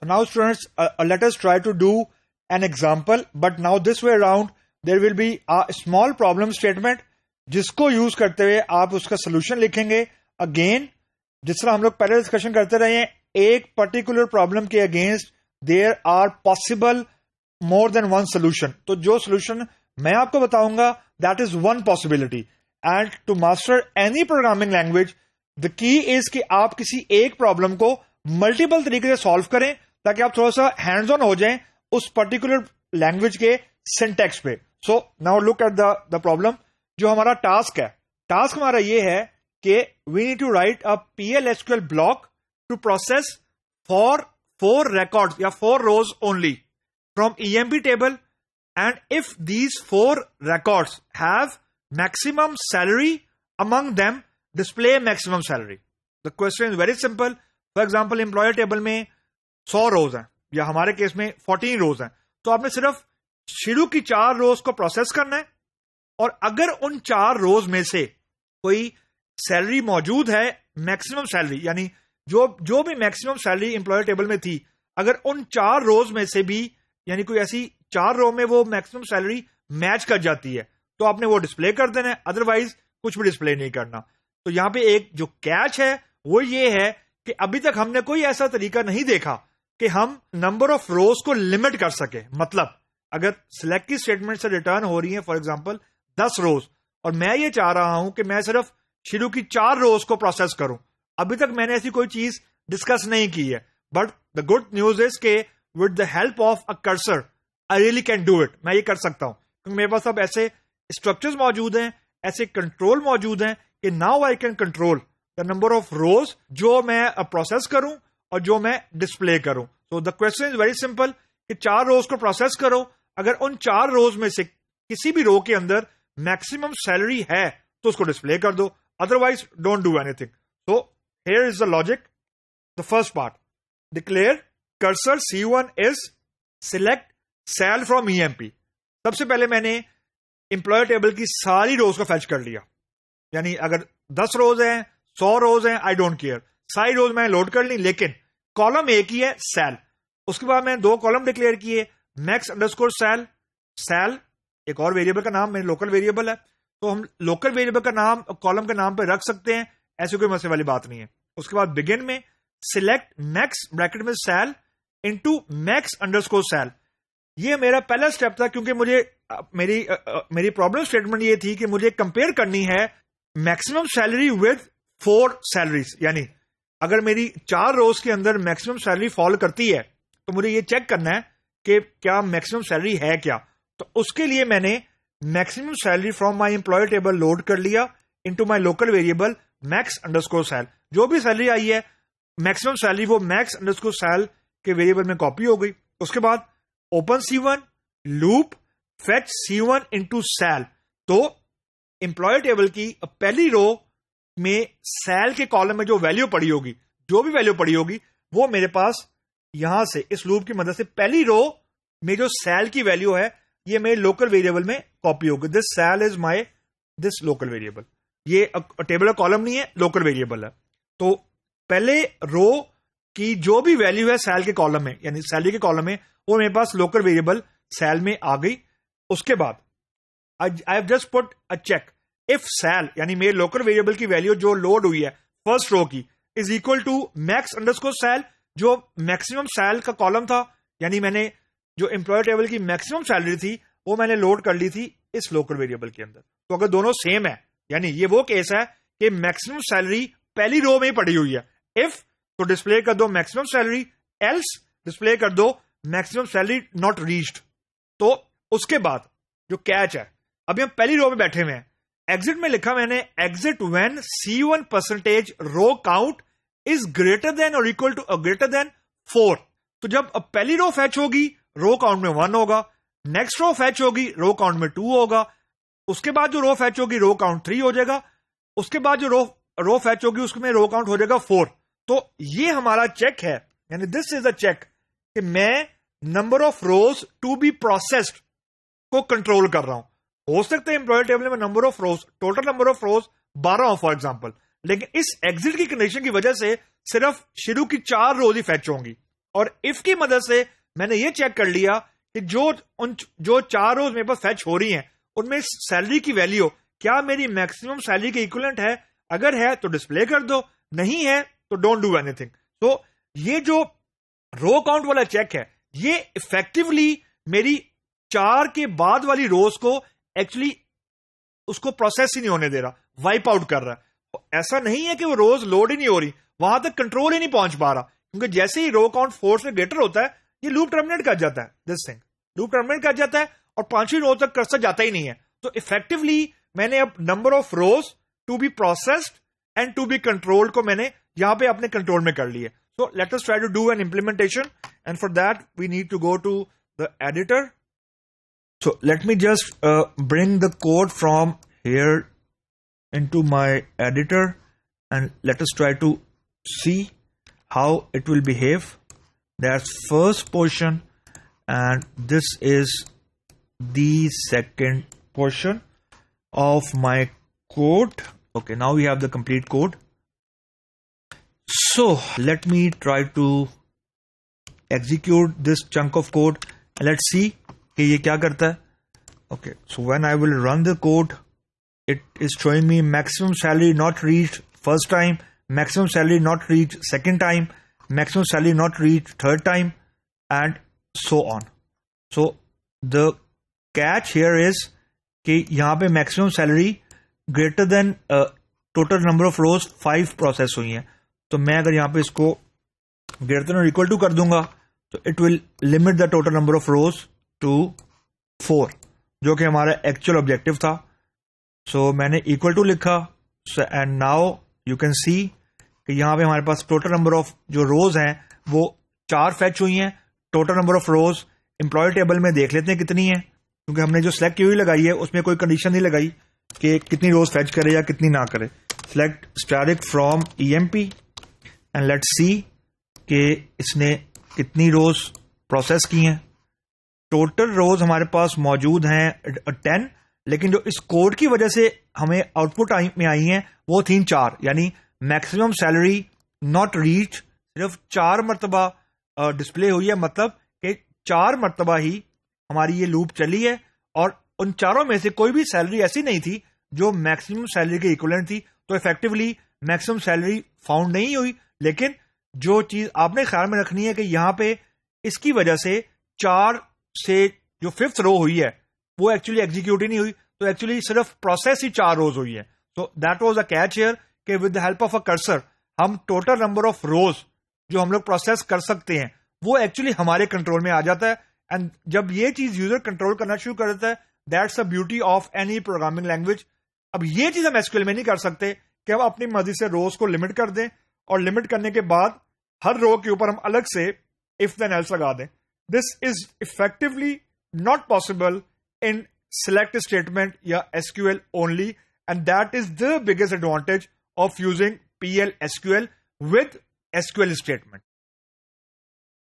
So now students, let us try to do an example, but now this way around there will be a small problem statement जिसको use करते हुए आप उसका solution लिखेंगे. Again जिस तरह हम लोग पहले डिस्कशन करते रहे हैं, एक पर्टिकुलर प्रॉब्लम के against there are possible more than one solution. तो जो सोल्यूशन मैं आपको बताऊंगा that is one possibility. And to master any programming language the key is कि आप किसी एक प्रॉब्लम को मल्टीपल तरीके से सॉल्व करें ताकि आप थोड़ा सा हैंड्स ऑन हो जाएं उस पर्टिकुलर लैंग्वेज के सिंटैक्स पे. So now look at the problem. जो हमारा टास्क है, टास्क हमारा ये है कि we need to write a PL/SQL block to process for 4 records या 4 rows only from EMP table, and if these 4 records have maximum salary among them, display maximum salary. The question is very simple. For example, employer table में 100 rows हैं या हमारे case में 14 rows हैं. तो आपने सिर्फ शुरू की 4 rows को प्रोसेस करना है, और अगर उन 4 rows में से कोई सैलरी मौजूद है, मैक्सिमम सैलरी यानी जो भी मैक्सिमम सैलरी एम्प्लॉयर टेबल में थी, अगर उन 4 rows में से भी यानी कोई ऐसी 4 row में वो मैक्सिमम सैलरी मैच कर जाती है तो आपने वो डिस्प्ले कर देना है, अदरवाइज कुछ भी डिस्प्ले नहीं करना. तो यहां पे एक जो कैच है वो ये है कि अभी तक हमने कोई ऐसा तरीका नहीं देखा कि हम नंबर ऑफ रोज को लिमिट कर सके. मतलब अगर सिलेक्ट की स्टेटमेंट से रिटर्न हो रही है फॉर एग्जांपल 10 रोज, और मैं ये चाह रहा हूं कि मैं सिर्फ शुरू की 4 रोज को प्रोसेस करूं, अभी तक मैंने ऐसी कोई चीज डिस्कस नहीं की है. But the good news is के with the help of a cursor I really can do it. मैं ये कर सकता हूं क्योंकि मेरे पास अब ऐसे स्ट्रक्चर्स मौजूद हैं, ऐसे कंट्रोल मौजूद हैं कि now I can control the number of rows जो मैं प्रोसेस करूं और जो मैं डिस्प्ले करूं. तो the question is very simple कि 4 रोज को प्रोसेस करो, अगर उन 4 रोज में से किसी भी रो के अंदर मैक्सिमम सैलरी है तो उसको डिस्प्ले कर दो, otherwise don't do anything. So here is the logic. The first part, declare cursor C1 is select sal from EMP. सबसे पहले मैंने एम्प्लॉयर टेबल की सारी रोज को फेच कर लिया, यानी अगर 10 रोज हैं, 100 रोज हैं, आई डोंट केयर, सारी रोज मैंने लोड कर ली, लेकिन कॉलम एक ही है सेल. उसके बाद मैंने 2 कॉलम डिक्लेयर किए, मैक्स अंडरस्कोर सेल. सेल एक और वेरिएबल का नाम, मेरे लोकल वेरिएबल है, तो हम लोकल वेरिएबल का नाम कॉलम के नाम पे रख सकते हैं, ऐसी कोई मसले वाली बात नहीं है. उसके बाद बिगिन में सिलेक्ट मैक्स ब्रैकेट में sal into max underscore sal. ये मेरा पहला स्टेप था क्योंकि मुझे मेरी प्रॉब्लम स्टेटमेंट ये थी कि मुझे कंपेयर करनी है मैक्सिमम सैलरी विद 4 सैलरीज. यानी अगर मेरी 4 रोज के अंदर मैक्सिमम सैलरी फॉल करती है तो मुझे ये चेक करना है कि क्या मैक्सिमम सैलरी है क्या. तो उसके लिए मैंने maximum salary from my employer table load कर लिया into my local variable max underscore sal. जो भी सैलरी आई है मैक्सिमम सैलरी वो मैक्स अंडरस्कोर सेल के वेरिएबल में कॉपी हो गई. उसके बाद open C1 loop fetch C1 into sal. तो एम्प्लॉयर टेबल की पहली रो में सेल के कॉलम में जो वैल्यू पड़ी होगी, जो भी वैल्यू पड़ी होगी, वो मेरे पास यहां से इस लूप की मदद से पहली रो में जो सेल की वैल्यू है ये मेरे लोकल वेरिएबल में कॉपी होगी. This sal is my this local variable. ये टेबल का कॉलम नहीं है, लोकल वेरिएबल है. तो पहले रो की जो भी वैल्यू है सेल के कॉलम में, यानी सैलरी के कॉलम में, वो मेरे पास लोकल वेरिएबल सेल में आ गई. उसके बाद I have just put a check if sal यानी मेरे लोकल वेरिएबल की वैल्यू जो लोड हुई है फर्स्ट रो की is equal to max underscore sal, जो मैक्सिमम सेल का कॉलम था, यानी मैंने जो एम्प्लॉयर टेबल की मैक्सिमम सैलरी थी वो मैंने लोड कर ली थी इस लोकल वेरिएबल के अंदर. तो अगर दोनों सेम है, यानी ये वो केस है कि मैक्सिमम सैलरी पहली रो में ही पड़ी हुई है, इफ तो डिस्प्ले कर दो मैक्सिमम सैलरी, एल्स डिस्प्ले कर दो मैक्सिमम सैलरी नॉट रीच्ड. तो उसके बाद जो कैच है, अभी हम पहली रो में बैठे हुए हैं, एग्जिट में लिखा मैंने exit when C1 percentage row count is greater than और इक्वल टू ग्रेटर देन 4. तो जब अब पहली रो फैच होगी रो काउंट में 1 होगा, नेक्स्ट रो फैच होगी रो काउंट में 2 होगा, उसके बाद जो रो फैच होगी रो काउंट 3 हो जाएगा, उसके बाद जो रो फैच होगी उसमें रो काउंट हो जाएगा 4. तो ये हमारा चेक है, यानी दिस इज अ चेक कि मैं number of rows to be processed को कंट्रोल कर रहा हूं. हो सकता है एम्प्लॉयर टेबल में number of rows, total number of rows 12 हो फॉर एग्जांपल, लेकिन इस एग्जिट की कंडीशन की वजह से सिर्फ शुरू की 4 रोज ही फैच होंगी. और इफ की मदद से मैंने ये चेक कर लिया कि जो 4 रोज मेरे पास फैच हो रही हैं उनमें सैलरी की वैल्यू क्या मेरी मैक्सिमम सैलरी के इक्विवेलेंट है, अगर है तो डिस्प्ले कर दो, नहीं है तो डोंट डू एनीथिंग। तो ये जो रो काउंट वाला चेक है ये इफेक्टिवली मेरी 4 के बाद वाली रोज को एक्चुअली उसको प्रोसेस ही नहीं होने दे रहा, वाइप आउट कर रहा है। तो ऐसा नहीं है कि वो रोज लोड ही नहीं हो रही, वहां तक कंट्रोल ही नहीं पहुंच पा रहा, क्योंकि जैसे ही रो काउंट 4 से ग्रेटर होता है ये लूप टर्मिनेट कर जाता है, दिस थिंग लूप टर्मिनेट कर जाता है और 5वीं रो तक कर्सर जाता ही नहीं है। तो इफेक्टिवली मैंने अब number of rows to be processed and to be controlled को मैंने यहां पे अपने कंट्रोल में कर लिया। So let us try to do an implementation and for that we need to go to the editor. So let me just bring the code from here into my editor and let us try to see how it will behave. That's first portion and this is the second portion of my code. Okay, now we have the complete code. So let me try to execute this chunk of code and let's see कि ये क्या करता है। Okay, so when I will run the code, it is showing me maximum salary not reached first time, maximum salary not reached second time, maximum salary not reached third time, and so on. So the catch here is कि यहाँ पे maximum salary greater than total number of rows 5 process हुई हैं। तो मैं अगर यहाँ पे इसको greater than or equal to कर दूंगा तो it will limit the total number of rows to 4, जो कि हमारा एक्चुअल ऑब्जेक्टिव था। सो मैंने इक्वल टू लिखा and now you can see कि यहाँ पे हमारे पास टोटल नंबर ऑफ जो रोज हैं वो 4 फैच हुई हैं। Total number of rows employee table में देख लेते हैं कितनी है, क्योंकि हमने जो सिलेक्ट की हुई लगाई है उसमें कोई कंडीशन नहीं लगाई कि कितनी रोज फैच करे या कितनी ना करे। Select static from EMP and let's see कि इसने कितनी रोज प्रोसेस की हैं। टोटल रोज हमारे पास मौजूद हैं 10, लेकिन जो इस कोड की वजह से हमें आउटपुट में आई हैं वो थी 4, यानी मैक्सिमम सैलरी नॉट रीच सिर्फ 4 मरतबा डिस्प्ले हुई है, मतलब कि 4 मरतबा ही हमारी ये लूप चली है और उन चारों में से कोई भी सैलरी ऐसी नहीं थी जो मैक्सिमम सैलरी के इक्विवेलेंट थी। तो इफेक्टिवली मैक्सिमम सैलरी फाउंड नहीं हुई। लेकिन जो चीज आपने ख्याल में रखनी है कि यहाँ पे इसकी वजह से 4 से जो 5th रो हुई है वो एक्चुअली एग्जीक्यूट ही नहीं हुई, तो एक्चुअली सिर्फ प्रोसेस ही 4 रोज हुई है। So that was a catch here कि with the help of a cursor हम टोटल नंबर ऑफ रोज जो हम लोग प्रोसेस कर सकते हैं वो एक्चुअली हमारे कंट्रोल में आ जाता है। एंड जब ये चीज यूजर कंट्रोल करना शुरू कर देता है, that's a beauty of any programming language. अब ये चीज हम एसक्यूएल में नहीं कर सकते कि हम अपनी मर्जी से रोज को लिमिट कर दें और लिमिट करने के बाद हर रो के ऊपर हम अलग से इफ देन एल्स लगा दें। This is effectively not possible in select statement या SQL only, and that is the biggest advantage of using PL SQL with SQL statement.